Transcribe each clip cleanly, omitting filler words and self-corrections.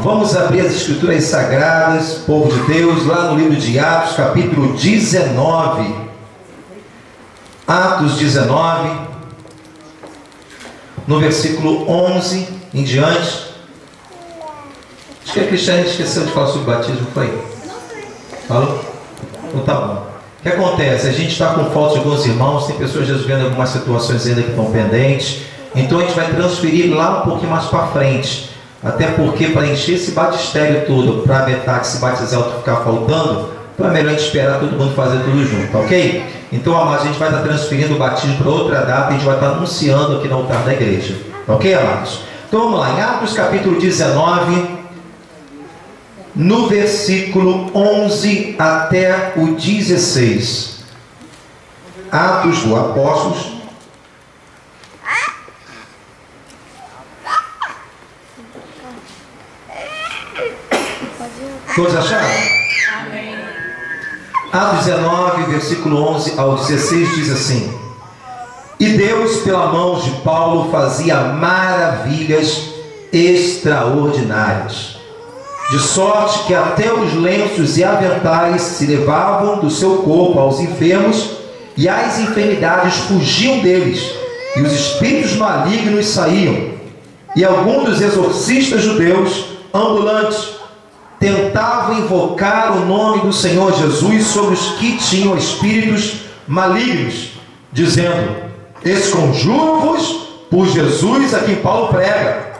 Vamos abrir as Escrituras Sagradas, povo de Deus, lá no livro de Atos, capítulo 19. Atos 19, no versículo 11 em diante. Acho que a Cristiane esqueceu de falar sobre o batismo, foi? Falou? Então tá bom. O que acontece? A gente está com falta de alguns irmãos, tem pessoas resolvendo algumas situações ainda que estão pendentes. Então a gente vai transferir lá um pouquinho mais para frente. Até porque para encher esse batistério todo, para a metade se batizar ou ficar faltando, então é melhor a gente esperar todo mundo fazer tudo junto, tá ok? Então, amados, a gente vai estar transferindo o batismo para outra data, a gente vai estar anunciando aqui no altar da igreja, tá ok, amados? Então vamos lá, em Atos capítulo 19, no versículo 11 até o 16. Atos dos Apóstolos. Todos acharam? Amém. Atos 19, versículo 11 ao 16 diz assim: E Deus, pela mão de Paulo, fazia maravilhas extraordinárias, de sorte que até os lenços e aventais se levavam do seu corpo aos enfermos, e as enfermidades fugiam deles, e os espíritos malignos saíam. E alguns dos exorcistas judeus ambulantes tentavam invocar o nome do Senhor Jesus sobre os que tinham espíritos malignos, dizendo: Esconjuro-vos por Jesus a quem Paulo prega.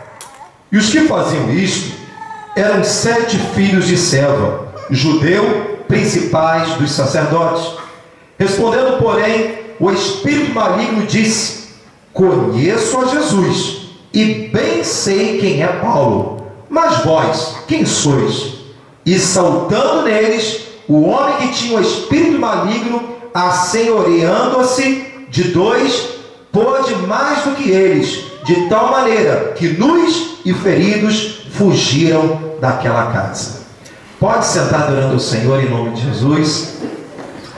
E os que faziam isto eram 7 filhos de Seva, judeu, principais dos sacerdotes. Respondendo, porém, o espírito maligno disse: Conheço a Jesus, e bem sei quem é Paulo, mas vós, quem sois? E saltando neles, o homem que tinha o espírito maligno, assenhoreando-se de 2, pôde mais do que eles, de tal maneira que nus e feridos fugiram daquela casa. Pode sentar adorando ao Senhor em nome de Jesus.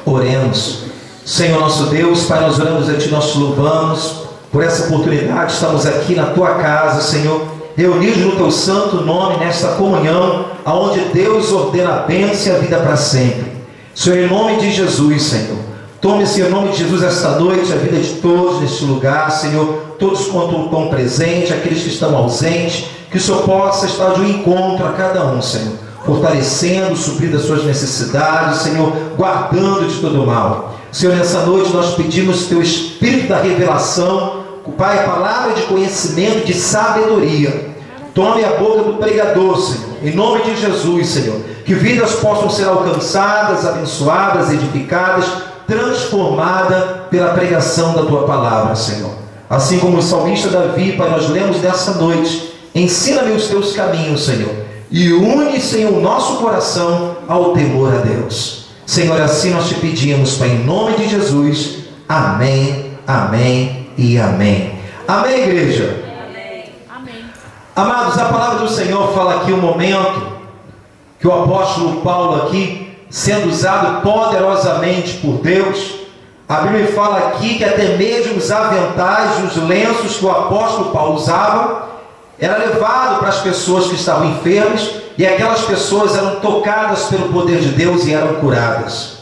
Oremos. Senhor nosso Deus, Pai, nós oramos a Ti, nós te louvamos por essa oportunidade. Estamos aqui na Tua casa, Senhor, reunidos no Teu santo nome, nesta comunhão, aonde Deus ordena a bênção e a vida para sempre. Senhor, em nome de Jesus, Senhor, tome-se em nome de Jesus esta noite a vida de todos neste lugar, Senhor, todos quanto estão presentes, aqueles que estão ausentes, que o Senhor possa estar de um encontro a cada um, Senhor, fortalecendo, suprindo as suas necessidades, Senhor, guardando de todo mal. Senhor, nessa noite nós pedimos Teu Espírito da revelação, Pai, palavra de conhecimento, de sabedoria. Tome a boca do pregador, Senhor, em nome de Jesus, Senhor, que vidas possam ser alcançadas, abençoadas, edificadas, transformadas pela pregação da Tua palavra, Senhor. Assim como o salmista Davi, Pai, nós lemos nessa noite: ensina-me os Teus caminhos, Senhor, e une, Senhor, o nosso coração ao temor a Deus. Senhor, assim nós te pedimos, Pai, em nome de Jesus. Amém, amém e amém. Amém, igreja? Amém. Amém. Amados, a palavra do Senhor fala aqui um momento que o apóstolo Paulo aqui, sendo usado poderosamente por Deus, a Bíblia fala aqui que até mesmo os aventais, os lenços que o apóstolo Paulo usava, era levado para as pessoas que estavam enfermas, e aquelas pessoas eram tocadas pelo poder de Deus e eram curadas.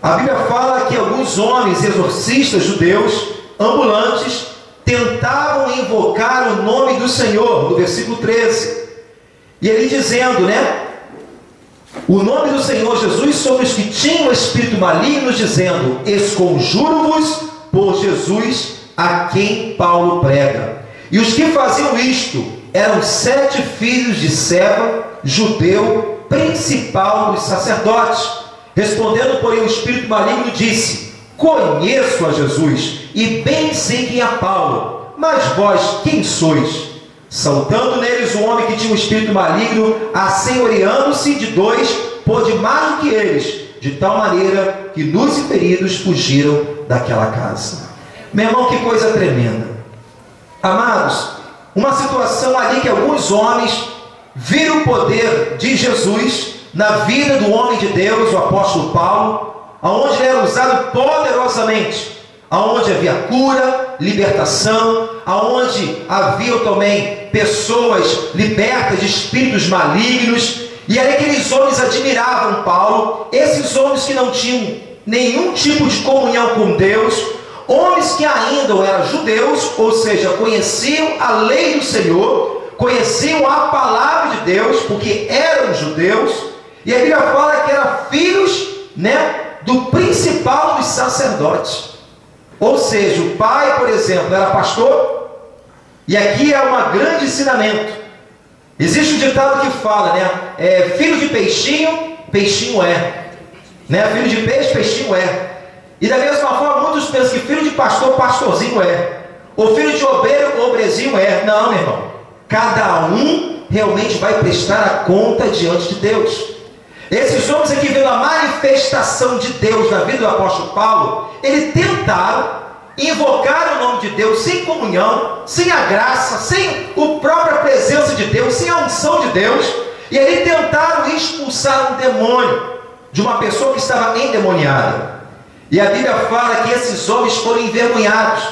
A Bíblia fala que alguns homens exorcistas judeus ambulantes tentavam invocar o nome do Senhor, no versículo 13, e ele dizendo, o nome do Senhor Jesus sobre os que tinham espírito maligno, dizendo: Esconjuro-vos por Jesus a quem Paulo prega. E os que faziam isto eram 7 filhos de Seva, judeu, principal dos sacerdotes. Respondendo, porém, o espírito maligno disse: Conheço a Jesus, e bem sei quem é Paulo, mas vós, quem sois? Saltando neles, o homem que tinha um espírito maligno, assenhoreando-se de 2, pôde mais do que eles, de tal maneira que nus e feridos fugiram daquela casa. Meu irmão, que coisa tremenda. Amados, uma situação ali que alguns homens viram o poder de Jesus na vida do homem de Deus, o apóstolo Paulo, aonde ele era usado poderosamente, aonde havia cura, libertação, aonde haviam também pessoas libertas de espíritos malignos, e aí aqueles homens admiravam Paulo, esses homens que não tinham nenhum tipo de comunhão com Deus, homens que ainda eram judeus, ou seja, conheciam a lei do Senhor, conheciam a palavra de Deus, porque eram judeus, e a Bíblia fala que eram filhos, do principal dos sacerdotes. Ou seja, o pai, por exemplo, era pastor, e aqui é um grande ensinamento. Existe um ditado que fala, filho de peixinho, peixinho é. Filho de peixe, peixinho é. E da mesma forma, muitos pensam que filho de pastor, pastorzinho é. Ou filho de obreiro, obrezinho é. Não, meu irmão. Cada um realmente vai prestar a conta diante de Deus. Esses homens aqui, vendo a manifestação de Deus na vida do apóstolo Paulo, eles tentaram invocar o nome de Deus sem comunhão, sem a graça, sem a própria presença de Deus, sem a unção de Deus, e eles tentaram expulsar um demônio de uma pessoa que estava endemoniada. E a Bíblia fala que esses homens foram envergonhados.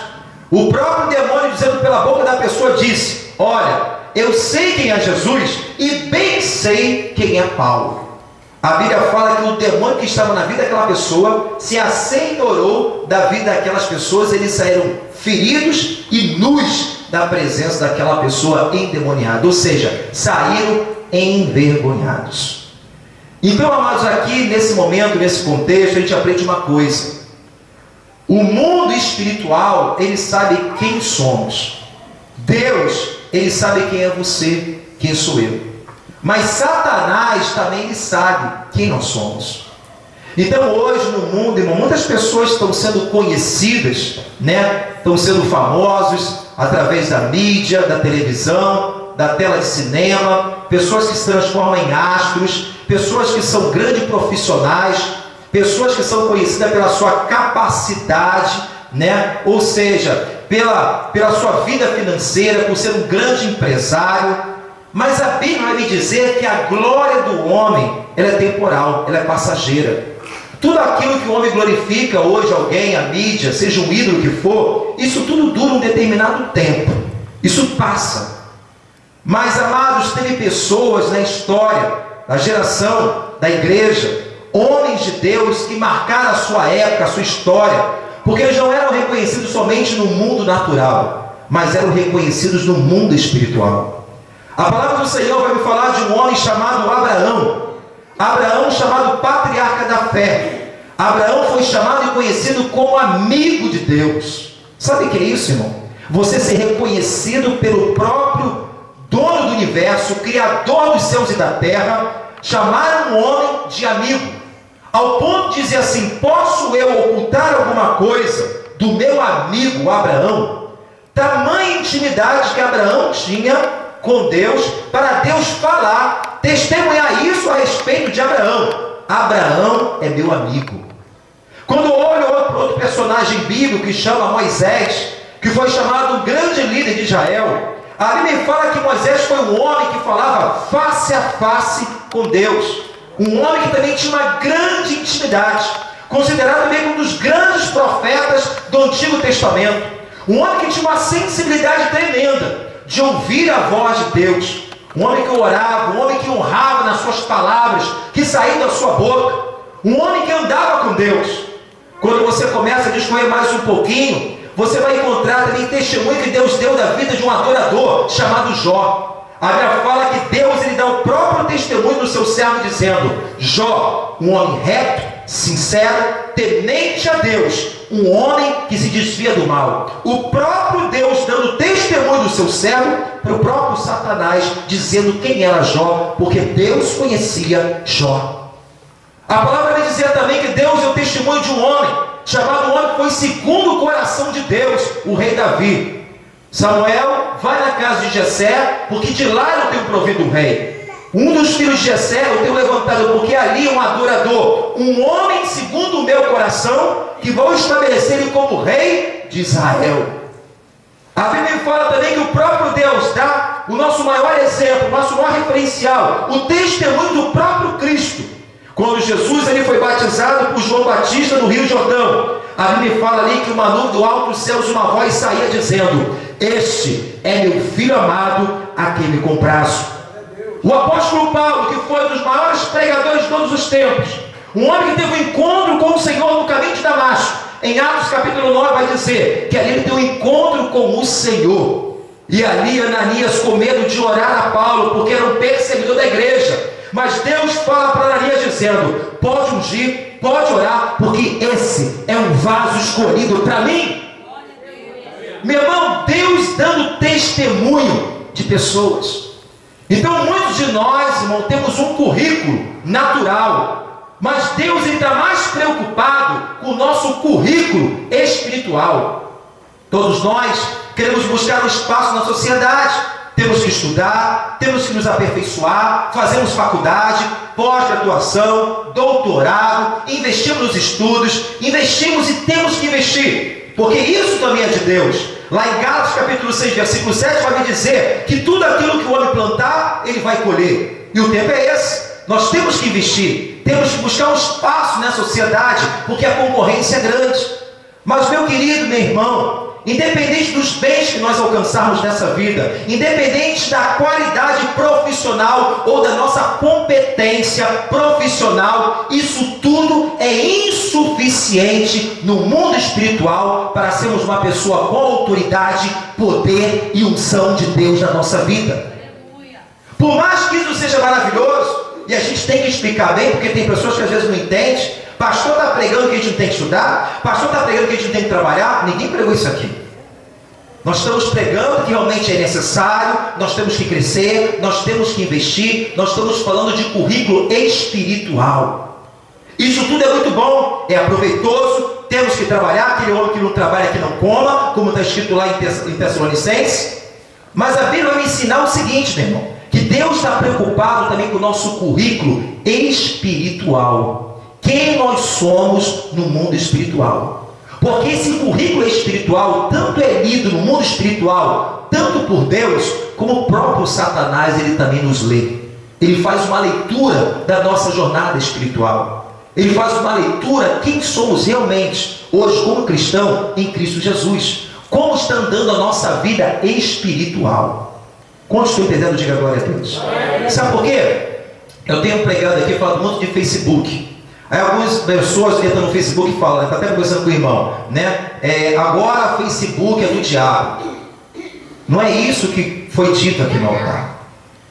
O próprio demônio, dizendo pela boca da pessoa, disse: olha, eu sei quem é Jesus e bem sei quem é Paulo. A Bíblia fala que o demônio que estava na vida daquela pessoa se assentorou da vida daquelas pessoas, eles saíram feridos e nus da presença daquela pessoa endemoniada, ou seja, saíram envergonhados. Então, amados, aqui nesse momento, nesse contexto, a gente aprende uma coisa: o mundo espiritual, ele sabe quem somos. Deus, ele sabe quem é você, quem sou eu. Mas Satanás também ele sabe quem nós somos. Então hoje no mundo, irmão, muitas pessoas estão sendo conhecidas, estão sendo famosos através da mídia, da televisão, da tela de cinema, pessoas que se transformam em astros, pessoas que são grandes profissionais, pessoas que são conhecidas pela sua capacidade, ou seja, pela sua vida financeira, por ser um grande empresário. Mas a Bíblia vai me dizer que a glória do homem, ela é temporal, ela é passageira. Tudo aquilo que o homem glorifica hoje, alguém, a mídia, seja um ídolo que for, isso tudo dura um determinado tempo. Isso passa. Mas, amados, teve pessoas na história, na geração da igreja, homens de Deus que marcaram a sua época, a sua história, porque eles não eram reconhecidos somente no mundo natural, mas eram reconhecidos no mundo espiritual. A palavra do Senhor vai me falar de um homem chamado Abraão. Abraão, chamado patriarca da fé. Abraão foi chamado e conhecido como amigo de Deus. Sabe o que é isso, irmão? Você ser reconhecido pelo próprio dono do universo, criador dos céus e da terra, chamar um homem de amigo, ao ponto de dizer assim: posso eu ocultar alguma coisa do meu amigo Abraão? Tamanha intimidade que Abraão tinha com Deus, para Deus falar, testemunhar isso a respeito de Abraão. Abraão é meu amigo. Quando eu olho outro personagem bíblico que chama Moisés, que foi chamado um grande líder de Israel, a Bíblia fala que Moisés foi um homem que falava face a face com Deus, um homem que também tinha uma grande intimidade, considerado também um dos grandes profetas do Antigo Testamento, um homem que tinha uma sensibilidade tremenda de ouvir a voz de Deus, um homem que orava, um homem que honrava nas suas palavras que saíam da sua boca, um homem que andava com Deus. Quando você começa a discorrer mais um pouquinho, você vai encontrar também testemunho que Deus deu da vida de um adorador chamado Jó. A Bíblia fala que Deus ele dá o próprio testemunho do seu servo, dizendo: Jó, um homem reto, sincero, temente a Deus, um homem que se desvia do mal. O próprio Deus dando testemunho do seu servo para o próprio Satanás, dizendo quem era Jó, porque Deus conhecia Jó. A palavra vai dizer também que Deus é o testemunho de um homem, chamado um homem que foi segundo o coração de Deus, o rei Davi. Samuel vai na casa de Jessé, porque de lá eu tenho provido um rei. Um dos filhos de Jessé eu tenho levantado, porque ali é um adorador, um homem segundo o meu coração, que vou estabelecer ele como rei de Israel. A Bíblia fala também que o próprio Deus dá o nosso maior exemplo, o nosso maior referencial, o testemunho do próprio Cristo. Quando Jesus ele foi batizado por João Batista no Rio Jordão, a Bíblia fala ali que uma nuvem do alto dos céus, uma voz saía dizendo: este é meu filho amado, a quem me comprazo. O apóstolo Paulo, que foi um dos maiores pregadores de todos os tempos, um homem que teve um encontro com o Senhor no caminho de Damasco, em Atos capítulo 9 vai dizer que ali ele teve um encontro com o Senhor. E ali Ananias, com medo de orar a Paulo, porque era um perseguidor da igreja, mas Deus fala para Ananias dizendo: pode ungir, pode orar, porque esse é um vaso escolhido para mim. Meu irmão, Deus dando testemunho de pessoas. Então muitos de nós, irmão, temos um currículo natural, mas Deus está mais preocupado com o nosso currículo espiritual. Todos nós queremos buscar um espaço na sociedade, temos que estudar, temos que nos aperfeiçoar, fazemos faculdade, pós-graduação, doutorado, investimos nos estudos, investimos e temos que investir, porque isso também é de Deus. Lá em Gálatas capítulo 6, versículo 7, vai me dizer que tudo aquilo que o homem plantar, ele vai colher. E o tempo é esse. Nós temos que investir, temos que buscar um espaço na sociedade, porque a concorrência é grande. Mas, meu querido, meu irmão, independente dos bens que nós alcançarmos nessa vida, independente da qualidade profissional ou da nossa competência profissional, isso tudo é insuficiente no mundo espiritual para sermos uma pessoa com autoridade, poder e unção de Deus na nossa vida. Por mais que isso seja maravilhoso, e a gente tem que explicar bem, porque tem pessoas que às vezes não entendem. Pastor está pregando que a gente não tem que estudar, pastor está pregando que a gente não tem que trabalhar. Ninguém pregou isso aqui. Nós estamos pregando que realmente é necessário, nós temos que crescer, nós temos que investir, nós estamos falando de currículo espiritual. Isso tudo é muito bom, é aproveitoso, temos que trabalhar, aquele homem que não trabalha que não coma, como está escrito lá em Tessalonicenses. Mas a Bíblia vai me ensinar o seguinte, meu irmão, que Deus está preocupado também com o nosso currículo espiritual. Quem nós somos no mundo espiritual. Porque esse currículo espiritual tanto é lido no mundo espiritual, tanto por Deus, como o próprio Satanás, ele também nos lê. Ele faz uma leitura da nossa jornada espiritual. Ele faz uma leitura quem somos realmente, hoje como cristão, em Cristo Jesus. Como está andando a nossa vida espiritual. Quantos estão entendendo? Diga glória a Deus. Sabe por quê? Eu tenho pregado aqui, falando muito de Facebook. Aí algumas pessoas entram no Facebook e falam, está até conversando com o irmão, né? Agora Facebook é do diabo. Não é isso que foi dito aqui no altar.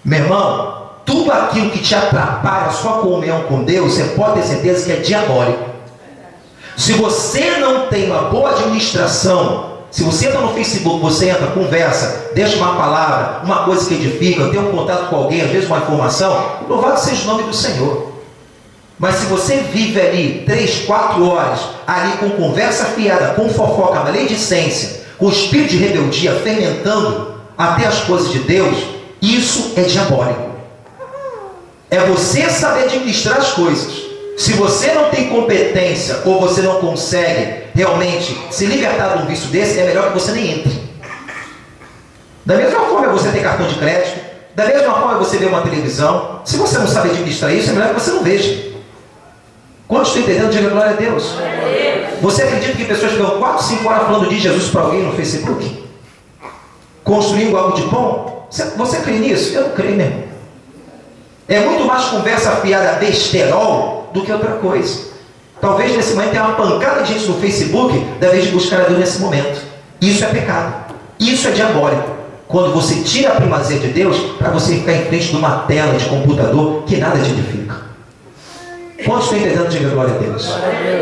Meu irmão, tudo aquilo que te atrapalha a sua comunhão com Deus, você pode ter certeza que é diabólico. Se você não tem uma boa administração, se você entra no Facebook, você entra, conversa, deixa uma palavra, uma coisa que edifica, tem um contato com alguém, às vezes uma informação, louvado seja o nome do Senhor. Mas se você vive ali 3, 4 horas, ali com conversa fiada, com fofoca, maledicência, com espírito de rebeldia, fermentando até as coisas de Deus, isso é diabólico. É você saber administrar as coisas. Se você não tem competência, ou você não consegue realmente se libertar de um vício desse, é melhor que você nem entre. Da mesma forma é você ter cartão de crédito, da mesma forma é você ver uma televisão. Se você não sabe administrar isso, é melhor que você não veja. Quantos estão entendendo? Diga glória a Deus. Você acredita que pessoas ficam 4, 5 horas falando de Jesus para alguém no Facebook? Construindo algo de bom? Você crê nisso? Eu não creio mesmo. É muito mais conversa fiada besterol do que outra coisa. Talvez nesse momento tenha uma pancada de gente no Facebook, da vez de buscar a Deus nesse momento. Isso é pecado. Isso é diabólico. Quando você tira a primazia de Deus para você ficar em frente de uma tela de computador que nada te edifica. Quantos estão entendendo? Diga glória a Deus.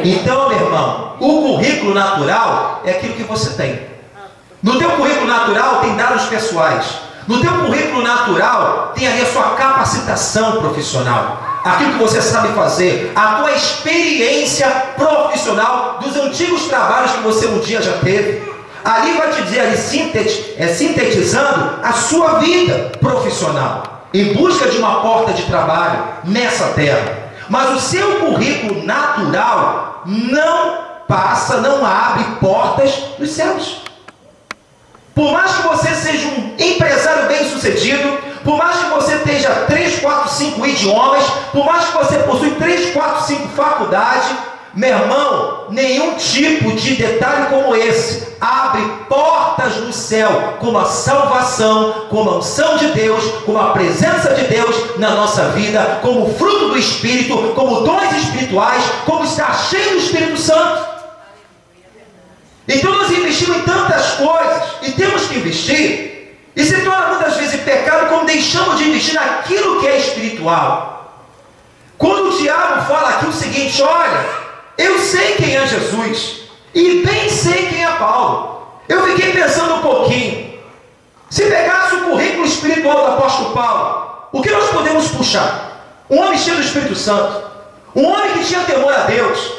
Então, meu irmão, o currículo natural é aquilo que você tem. No teu currículo natural tem dados pessoais. No teu currículo natural tem ali a sua capacitação profissional, aquilo que você sabe fazer, a tua experiência profissional dos antigos trabalhos que você um dia já teve. Ali vai te dizer, ali sintetizando a sua vida profissional, em busca de uma porta de trabalho nessa terra. Mas o seu currículo natural não passa, não abre portas dos céus. Por mais que você seja um empresário bem sucedido, por mais que você tenha 3, 4, 5 idiomas, por mais que você possui 3, 4, 5 faculdades, Meu irmão, nenhum tipo de detalhe como esse abre portas no céu, como a salvação, como a unção de Deus, como a presença de Deus na nossa vida, como fruto do Espírito, como dons espirituais, como estar cheio do Espírito Santo. Então nós investimos em tantas coisas, e temos que investir, e se torna muitas vezes pecado quando deixamos de investir naquilo que é espiritual. Quando o diabo fala aqui o seguinte: olha, eu sei quem é Jesus, e bem sei quem é Paulo. Eu fiquei pensando um pouquinho, se pegasse o currículo espiritual do apóstolo Paulo, o que nós podemos puxar? Um homem cheio do Espírito Santo, um homem que tinha temor a Deus,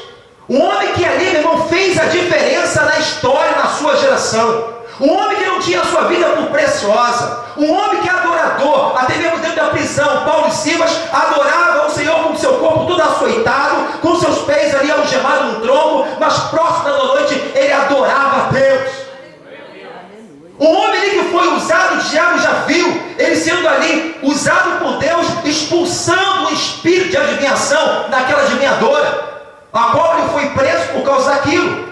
um homem que ali, meu irmão, fez a diferença na história, na sua geração, um homem que não tinha a sua vida por preciosa, um homem que é adorador, até mesmo dentro da prisão. Paulo e Silas adoravam ao Senhor com o seu corpo todo açoitado, com seus pés ali algemados no tronco, mas próximo da noite ele adorava a Deus. Um homem ali que foi usado, o diabo já viu ele sendo ali usado por Deus, expulsando o espírito de adivinhação naquela adivinhadora, a qual ele foi preso por causa daquilo.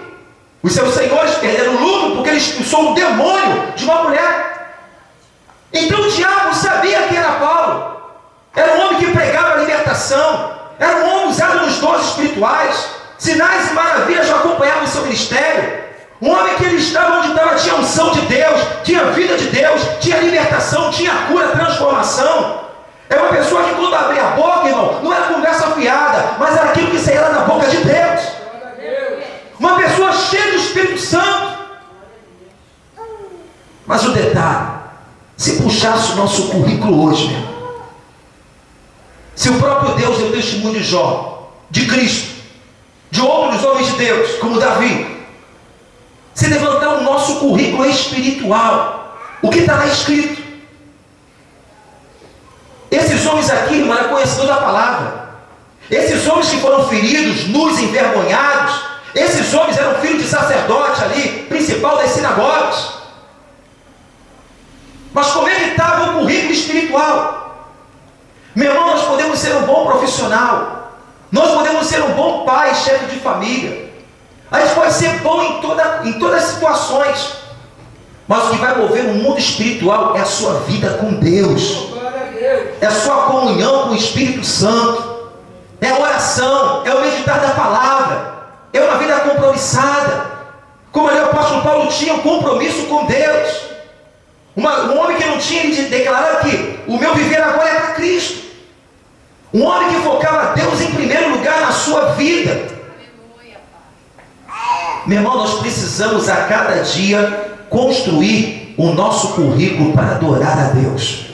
Os seus senhores perderam o lucro porque ele expulsou um demônio de uma mulher. Então o diabo sabia quem era Paulo. Era um homem que pregava a libertação, era um homem usado nos dons espirituais, sinais e maravilhas acompanhavam o seu ministério. Um homem que ele estava onde estava, tinha unção de Deus, tinha vida de Deus, tinha libertação, tinha cura, transformação. É uma pessoa que quando abria a boca, irmão, não era conversa fiada, mas era aquilo que saía da boca de Deus. Uma pessoa cheia do Espírito Santo. Mas o detalhe, se puxasse o nosso currículo hoje, meu irmão, se o próprio Deus deu testemunho de Jó, de Cristo, de outros homens de Deus, como Davi, se levantar o nosso currículo espiritual, o que está lá escrito? Esses homens aqui, irmão, eram conhecedores da palavra. Esses homens que foram feridos, nus, envergonhados, esses homens eram filhos de sacerdote ali, principal das sinagogas. Mas como é que estava o currículo espiritual? Meu irmão, nós podemos ser um bom profissional, nós podemos ser um bom pai, chefe de família, a gente pode ser bom em todas as situações, mas o que vai mover o mundo espiritual é a sua vida com Deus, é a sua comunhão com o Espírito Santo, é a oração, é o meditar da palavra, é uma vida compromissada, como ali o apóstolo Paulo tinha um compromisso com Deus. Um homem que não tinha, ele declarava que o meu viver agora é para Cristo. Um homem que focava Deus em primeiro lugar na sua vida. Meu irmão, nós precisamos a cada dia construir o nosso currículo para adorar a Deus.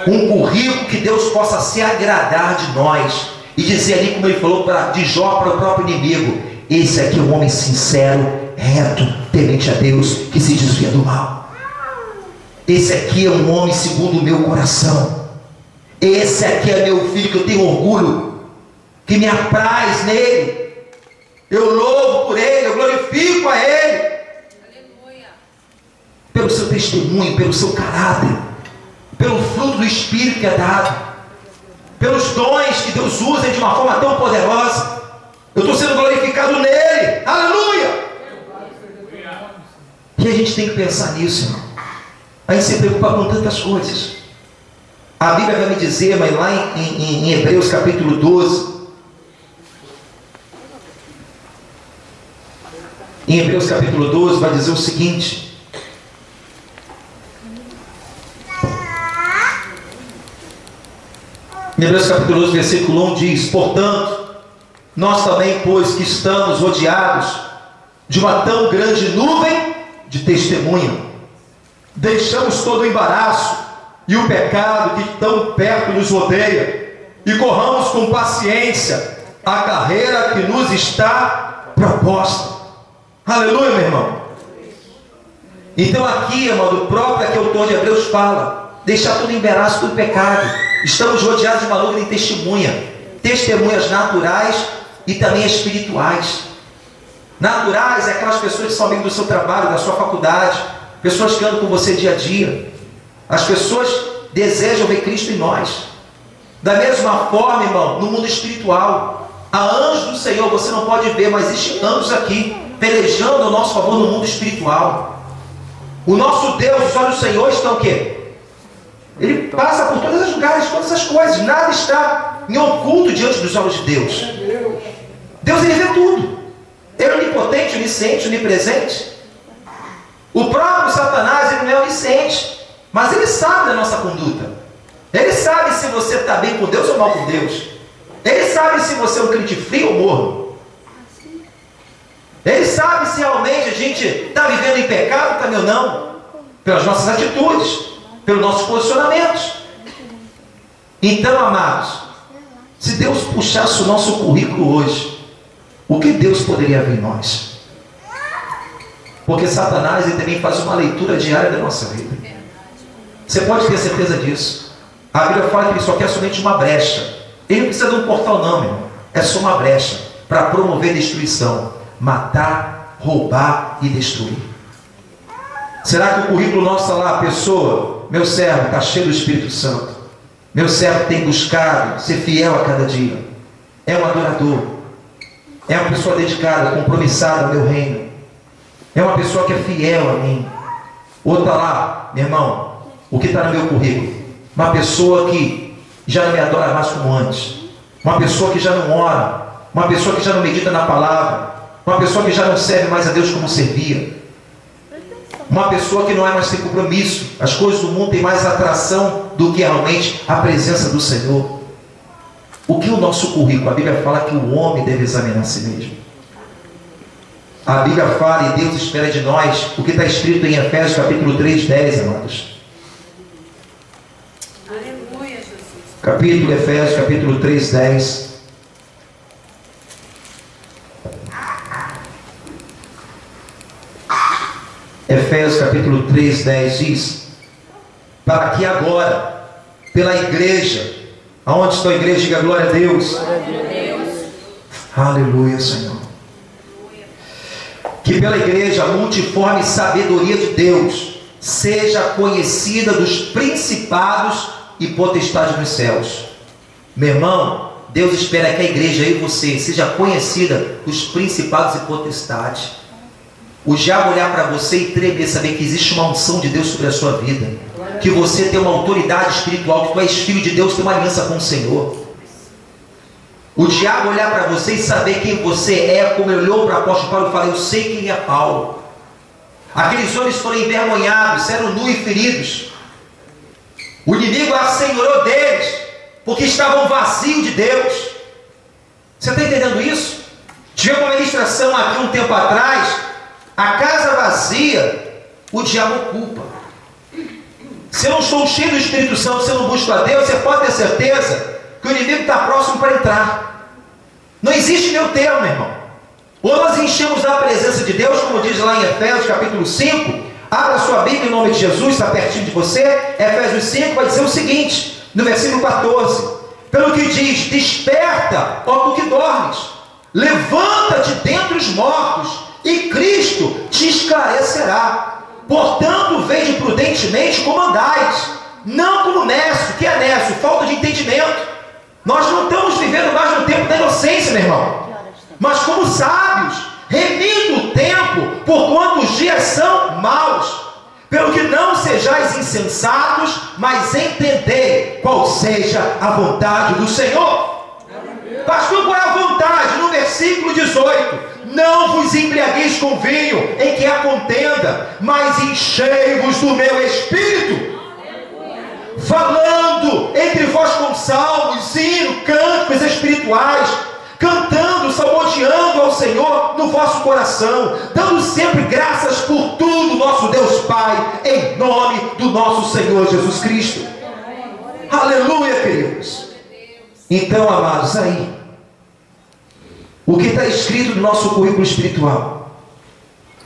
Um currículo que Deus possa se agradar de nós e dizer ali, como ele falou de Jó para o próprio inimigo: esse aqui é um homem sincero, reto, temente a Deus, que se desvia do mal. Esse aqui é um homem segundo o meu coração. Esse aqui é meu filho que eu tenho orgulho, que me apraz nele. Eu louvo por ele, eu glorifico a ele. Aleluia. Pelo seu testemunho, pelo seu caráter, pelo fruto do Espírito que é dado, pelos dons que Deus usa de uma forma tão poderosa. Eu estou sendo glorificado nele. Aleluia. E a gente tem que pensar nisso, irmão. A gente se preocupa com tantas coisas. A Bíblia vai me dizer, mas lá em Hebreus capítulo 12, em Hebreus capítulo 12 vai dizer o seguinte: em Hebreus capítulo 12 versículo 1 diz: portanto, nós também, pois que estamos rodeados de uma tão grande nuvem de testemunha, deixamos todo o embaraço e o pecado que tão perto nos rodeia, e corramos com paciência a carreira que nos está proposta. Aleluia, meu irmão. Então aqui, irmão, o próprio que o autor de Hebreus fala: deixar todo o embaraço, todo o pecado. Estamos rodeados de uma nuvem de testemunhas naturais e também espirituais. Naturais é aquelas pessoas que são amigos do seu trabalho, da sua faculdade, pessoas que andam com você dia a dia. As pessoas desejam ver Cristo em nós. Da mesma forma, irmão, no mundo espiritual, Há anjos do Senhor, você não pode ver, mas existem anjos aqui, pelejando ao nosso favor no mundo espiritual. O nosso Deus, os olhos do Senhor estão o quê? Ele passa por todos os lugares, todas as coisas. Nada está em oculto diante dos olhos de Deus. Deus, ele vê tudo. Ele é onipotente, onisciente, onipresente. O próprio Satanás, ele não é onisciente, mas ele sabe da nossa conduta. Ele sabe se você está bem com Deus ou mal com Deus. Ele sabe se você é um crente frio ou morno. Ele sabe se realmente a gente está vivendo em pecado também ou não, pelas nossas atitudes, pelos nossos posicionamentos. Então, amados, se Deus puxasse o nosso currículo hoje, o que Deus poderia ver em nós? Porque Satanás, ele também faz uma leitura diária da nossa vida. Você pode ter certeza disso. A Bíblia fala que ele só quer somente uma brecha. Ele não precisa de um portal não, meu irmão. É só uma brecha para promover destruição, matar, roubar e destruir. Será que o currículo nosso está lá? A pessoa, meu servo, está cheio do Espírito Santo. Meu servo tem buscado ser fiel a cada dia. É um adorador. É uma pessoa dedicada, compromissada ao meu reino. É uma pessoa que é fiel a mim. Ou está lá, meu irmão, o que está no meu currículo? Uma pessoa que já não me adora mais como antes. Uma pessoa que já não ora. Uma pessoa que já não medita na palavra. Uma pessoa que já não serve mais a Deus como servia. Uma pessoa que não é mais sem compromisso. As coisas do mundo têm mais atração do que realmente a presença do Senhor. O que é o nosso currículo? A Bíblia fala que o homem deve examinar a si mesmo. A Bíblia fala e Deus espera de nós o que está escrito em Efésios capítulo 3:10, amados. Aleluia, Jesus. Capítulo Efésios capítulo 3:10. Efésios capítulo 3:10 diz: para que agora, pela igreja, aonde está a igreja, diga glória a Deus. Glória a Deus. Aleluia, Senhor. Que pela igreja a multiforme sabedoria de Deus seja conhecida dos principados e potestades nos céus. Meu irmão, Deus espera que a igreja, eu e você, seja conhecida dos principados e potestades. O diabo olhar para você e tremer, saber que existe uma unção de Deus sobre a sua vida, que você tem uma autoridade espiritual, que tu és filho de Deus, tem uma aliança com o Senhor. O diabo olhar para você e saber quem você é, como ele olhou para o apóstolo Paulo e falou: eu sei quem é Paulo. Aqueles homens foram envergonhados, eram nus e feridos. O inimigo assenhorou deles, porque estavam vazios de Deus. Você está entendendo isso? Tive uma ministração aqui um tempo atrás. A casa vazia, o diabo ocupa. Se eu não estou cheio do Espírito Santo, se eu não busco a Deus, você pode ter certeza que o inimigo está próximo para entrar. Não existe meio termo, meu irmão. Ou nós enchemos da presença de Deus, como diz lá em Efésios capítulo 5. Abra sua Bíblia em nome de Jesus, está pertinho de você. Efésios 5 vai dizer o seguinte, no versículo 14: pelo que diz: desperta, ó tu que dormes, levanta-te dentre os mortos, e Cristo te esclarecerá. Portanto, vede prudentemente como andais, não como nécio. O que é nécio? Falta de entendimento. Nós não estamos vivendo mais no tempo da inocência, meu irmão, mas como sábios, remindo o tempo, porquanto os dias são maus. Pelo que não sejais insensatos, mas entendei qual seja a vontade do Senhor. Pastor, qual é a vontade? No versículo 18: não vos embriagueis com vinho, em que há contenda, mas enchei-vos do meu Espírito, falando entre vós com salmos, hinos, cânticos espirituais, cantando, salmodiando ao Senhor no vosso coração, dando sempre graças por tudo, nosso Deus Pai, em nome do nosso Senhor Jesus Cristo. Aleluia, queridos. Então, amados, aí, o que está escrito no nosso currículo espiritual: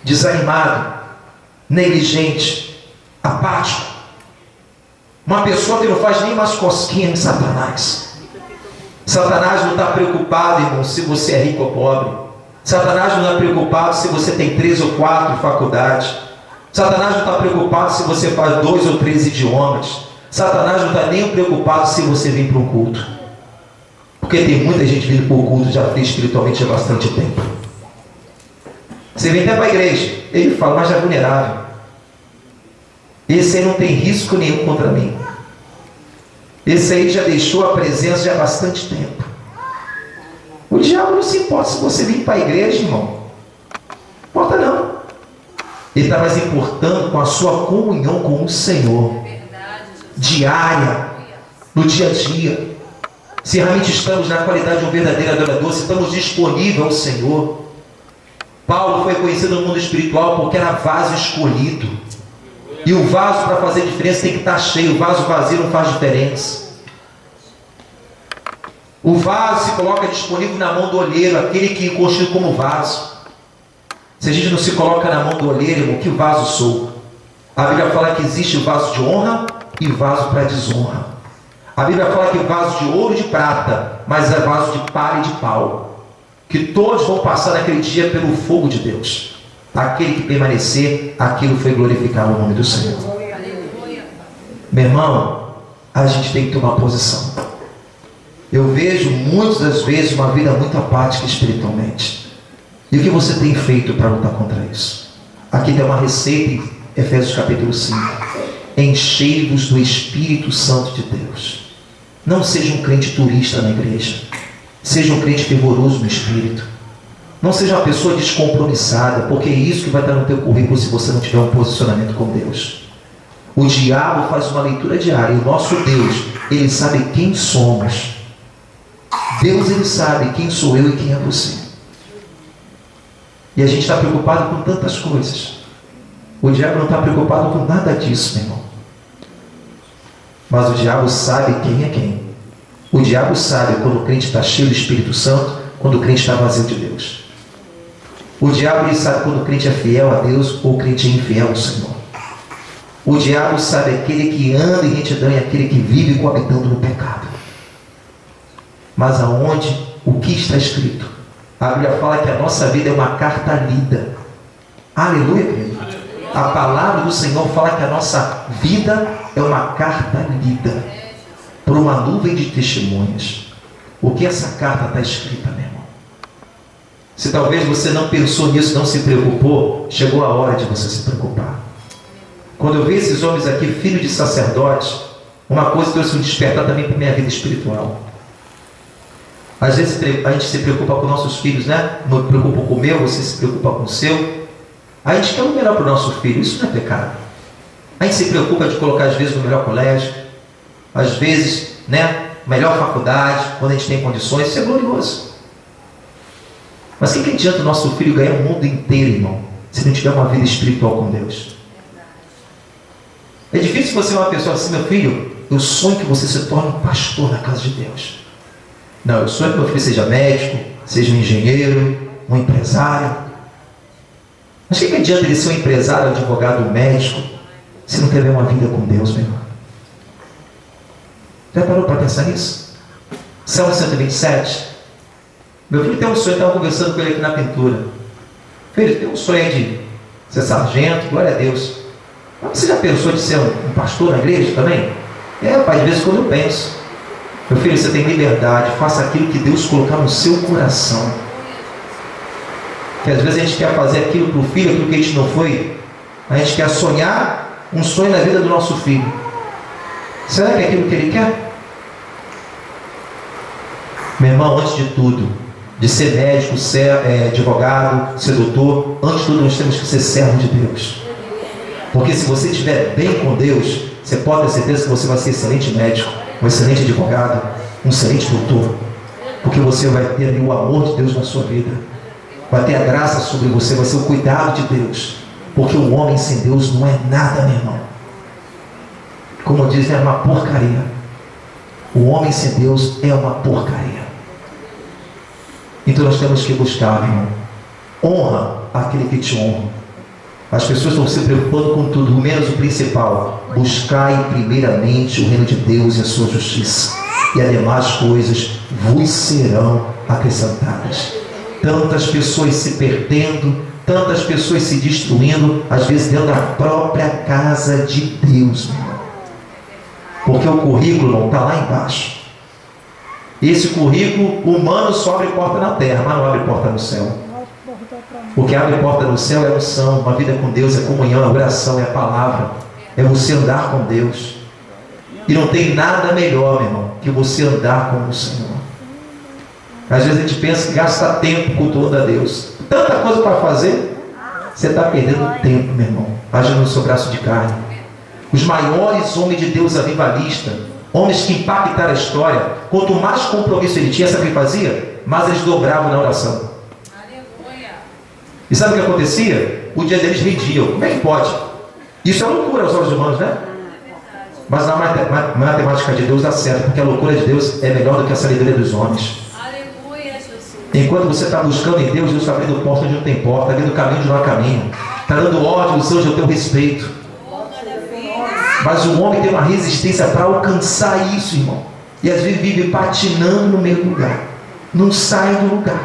desanimado, negligente, apático, uma pessoa que não faz nem mais cosquinha em Satanás. Satanás não está preocupado, irmão, se você é rico ou pobre. Satanás não está preocupado se você tem 3 ou 4 faculdades. Satanás não está preocupado se você faz 2 ou 3 idiomas. Satanás não está nem preocupado se você vem para um culto. Porque tem muita gente vindo por culto já fez espiritualmente há bastante tempo. Você vem até para a igreja, ele fala, mas já é vulnerável. Esse aí não tem risco nenhum contra mim. Esse aí já deixou a presença já há bastante tempo. O diabo não se importa se você vir para a igreja, irmão. Não importa não. Ele está mais importando com a sua comunhão com o Senhor. Diária, no dia a dia. Se realmente estamos na qualidade de um verdadeiro adorador, se estamos disponíveis ao Senhor. Paulo foi conhecido no mundo espiritual porque era vaso escolhido. E o vaso, para fazer diferença, tem que estar cheio. O vaso vazio não faz diferença. O vaso se coloca disponível na mão do olheiro, aquele que constitui como vaso. Se a gente não se coloca na mão do olheiro, irmão, que vaso sou? A Bíblia fala que existe vaso de honra e vaso para desonra. A Bíblia fala que vaso de ouro e de prata, mas é vaso de palha e de pau. Que todos vão passar naquele dia pelo fogo de Deus. Aquele que permanecer, aquilo foi glorificar o nome do Senhor. Meu irmão, a gente tem que tomar posição. Eu vejo muitas das vezes uma vida muito apática espiritualmente. E o que você tem feito para lutar contra isso? Aqui tem uma receita em Efésios capítulo 5. Enchei-vos do Espírito Santo de Deus. Não seja um crente turista na igreja. Seja um crente fervoroso no Espírito. Não seja uma pessoa descompromissada, porque é isso que vai estar no teu currículo se você não tiver um posicionamento com Deus. O diabo faz uma leitura diária. E o nosso Deus, ele sabe quem somos. Deus, ele sabe quem sou eu e quem é você. E a gente está preocupado com tantas coisas. O diabo não está preocupado com nada disso, meu irmão. Mas o diabo sabe quem é quem. O diabo sabe quando o crente está cheio do Espírito Santo, quando o crente está vazio de Deus. O diabo, ele sabe quando o crente é fiel a Deus ou o crente é infiel ao Senhor. O diabo sabe aquele que anda em retidão e aquele que vive coabitando no pecado. Mas aonde? O que está escrito? A Bíblia fala que a nossa vida é uma carta lida. Aleluia, querido. A palavra do Senhor fala que a nossa vida é uma carta lida por uma nuvem de testemunhas. O que essa carta está escrita, meu irmão? Se talvez você não pensou nisso, não se preocupou, chegou a hora de você se preocupar. Quando eu vi esses homens aqui, filhos de sacerdotes, uma coisa trouxe um despertar também para a minha vida espiritual. Às vezes a gente se preocupa com nossos filhos, né? Eu me preocupo com o meu, você se preocupa com o seu. A gente quer o melhor para o nosso filho, isso não é pecado. A gente se preocupa de colocar às vezes no melhor colégio, às vezes, né, melhor faculdade, quando a gente tem condições, isso é glorioso. Mas o que adianta o nosso filho ganhar o mundo inteiro, irmão, se não tiver uma vida espiritual com Deus? É difícil você ser uma pessoa assim, meu filho, eu sonho que você se torne um pastor na casa de Deus. Não, eu sonho que meu filho seja médico, seja um engenheiro, um empresário. Mas o que adianta ele ser um empresário, um advogado, um médico, se não tiver uma vida com Deus, meu irmão? Já parou para pensar nisso? Salmo 127. Meu filho tem um sonho, eu estava conversando com ele aqui na pintura. Filho, tem um sonho de ser sargento, glória a Deus. Mas você já pensou de ser um pastor na igreja também? Pai, de vez em quando eu penso. Meu filho, você tem liberdade, faça aquilo que Deus colocar no seu coração. Que às vezes a gente quer fazer aquilo para o filho, aquilo que a gente não foi. A gente quer sonhar um sonho na vida do nosso filho. Será que é aquilo que ele quer? Meu irmão, antes de tudo, de ser médico, ser advogado, ser doutor, antes de tudo nós temos que ser servo de Deus. Porque se você estiver bem com Deus, você pode ter certeza que você vai ser excelente médico, um excelente advogado, um excelente doutor. Porque você vai ter ali o amor de Deus na sua vida. Vai ter a graça sobre você, vai ser o cuidado de Deus. Porque o homem sem Deus não é nada, meu irmão. Como diz, é uma porcaria. O homem sem Deus é uma porcaria. Então nós temos que buscar, meu irmão, honra aquele que te honra. As pessoas estão se preocupando com tudo, menos o principal. Buscai primeiramente o reino de Deus e a sua justiça, e as demais coisas vos serão acrescentadas. Tantas pessoas se perdendo, tantas pessoas se destruindo, às vezes dentro da própria casa de Deus, meu irmão. Porque o currículo não está lá embaixo. Esse currículo humano só abre porta na terra, mas não abre porta no céu. O que abre porta no céu é a unção, uma vida com Deus, é comunhão, é oração, é a palavra, é você andar com Deus. E não tem nada melhor, meu irmão, que você andar com o Senhor. Às vezes a gente pensa que gasta tempo cultuando a Deus. Tanta coisa para fazer, você está perdendo tempo, meu irmão. Agindo no seu braço de carne. Os maiores homens de Deus avivalistas, homens que impactaram a história, quanto mais compromisso ele tinha, sabe o que fazia? Mas eles dobravam na oração. Aleluia. E sabe o que acontecia? O dia deles rendiam. Como é que pode? Isso é loucura aos olhos humanos, né? Mas na matemática de Deus dá certo, porque a loucura de Deus é melhor do que a sabedoria dos homens. Aleluia, Jesus. Enquanto você está buscando em Deus, Deus está abrindo porta onde não tem porta, abrindo caminho onde não há caminho, está dando ordem aos seus ao teu respeito. Mas o homem tem uma resistência para alcançar isso, irmão. E às vezes vive patinando no meio do lugar. Não sai do lugar.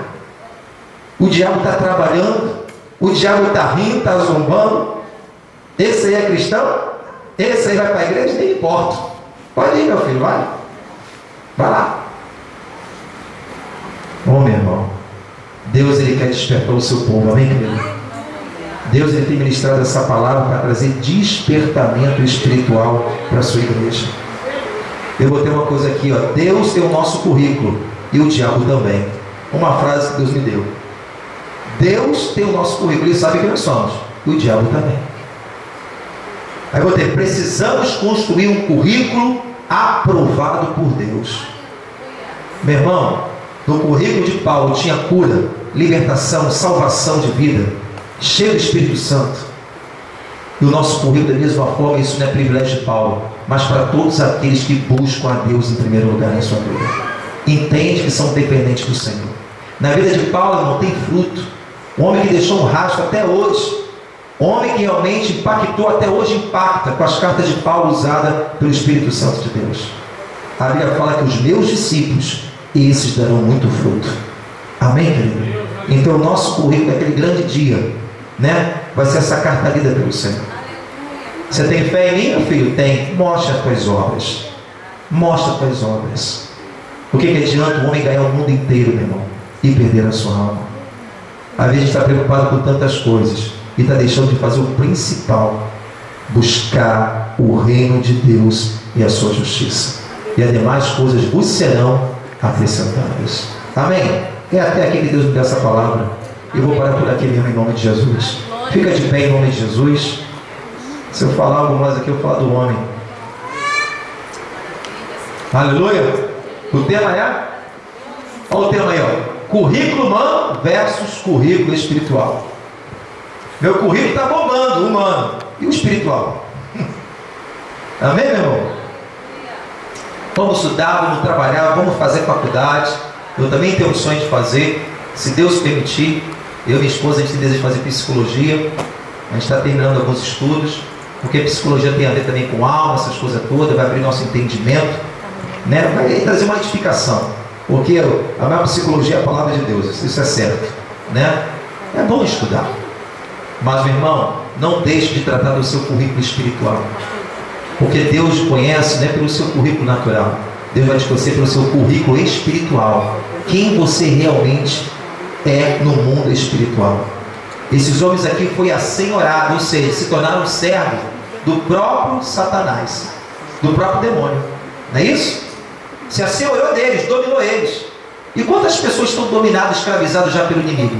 O diabo está trabalhando. O diabo está rindo, está zombando. Esse aí é cristão? Esse aí vai para a igreja? Nem importa. Pode ir, meu filho, vai. Vai lá. Ô, meu irmão. Deus, ele quer despertar o seu povo. Amém, querido? Deus, ele tem ministrado essa palavra para trazer despertamento espiritual para a sua igreja. Eu botei uma coisa aqui, ó. Deus tem o nosso currículo e o diabo também. Uma frase que Deus me deu. Deus tem o nosso currículo e sabe quem nós somos. E o diabo também. Aí eu botei, precisamos construir um currículo aprovado por Deus. Meu irmão, no currículo de Paulo tinha cura, libertação, salvação de vida, cheio do Espírito Santo. E o nosso currículo, da mesma forma, isso não é privilégio de Paulo, mas para todos aqueles que buscam a Deus em primeiro lugar na sua vida. Entende que são dependentes do Senhor. Na vida de Paulo não tem fruto. Um homem que deixou um rastro até hoje. Homem que realmente impactou, até hoje impacta com as cartas de Paulo usadas pelo Espírito Santo de Deus. A Bíblia fala que os meus discípulos, esses darão muito fruto. Amém, querido? Então o nosso currículo é aquele grande dia, né? Vai ser essa carta lida pelo Senhor. Você tem fé em mim, meu filho? Tem. Mostra as tuas obras. Mostra as tuas obras. O que adianta o homem ganhar o mundo inteiro, meu irmão, e perder a sua alma? Às vezes a gente está preocupado com tantas coisas e está deixando de fazer o principal: buscar o reino de Deus e a sua justiça, e as demais coisas vos serão acrescentadas. Amém? É até aqui que Deus me dá essa palavra. Eu vou parar por aqui mesmo em nome de Jesus. Fica de pé em nome de Jesus. Se eu falar algo mais aqui, eu falo do homem. Aleluia. O tema é? Olha o tema aí, ó. Currículo humano versus currículo espiritual. Meu currículo está bombando, o humano. E o espiritual? Amém, meu irmão? Vamos estudar, vamos trabalhar, vamos fazer faculdade. Eu também tenho o sonho de fazer, se Deus permitir. Eu e minha esposa, a gente tem desejo de fazer psicologia. A gente está terminando alguns estudos, porque psicologia tem a ver também com alma, essas coisas todas, vai abrir nosso entendimento, né? Vai trazer uma edificação, porque a maior psicologia é a palavra de Deus, isso é certo, né? É bom estudar, mas, meu irmão, não deixe de tratar do seu currículo espiritual, porque Deus te conhece não é pelo seu currículo natural. Deus vai te conhecer pelo seu currículo espiritual. Quem você realmente é no mundo espiritual. Esses homens aqui foi assenhorados, ou seja, se tornaram servos do próprio Satanás, do próprio demônio. Não é isso? Se assenhorou deles, dominou eles. E quantas pessoas estão dominadas, escravizadas já pelo inimigo?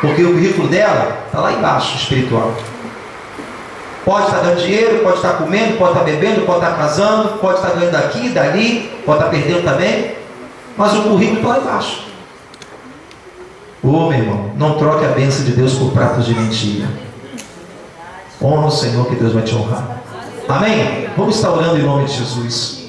Porque o currículo dela está lá embaixo, espiritual. Pode estar dando dinheiro, pode estar comendo, pode estar bebendo, pode estar casando, pode estar ganhando daqui, dali, pode estar perdendo também, mas o currículo está lá embaixo. Ô, meu irmão, não troque a bênção de Deus por pratos de mentira. Honra o Senhor, que Deus vai te honrar. Amém? Vamos estar orando em nome de Jesus.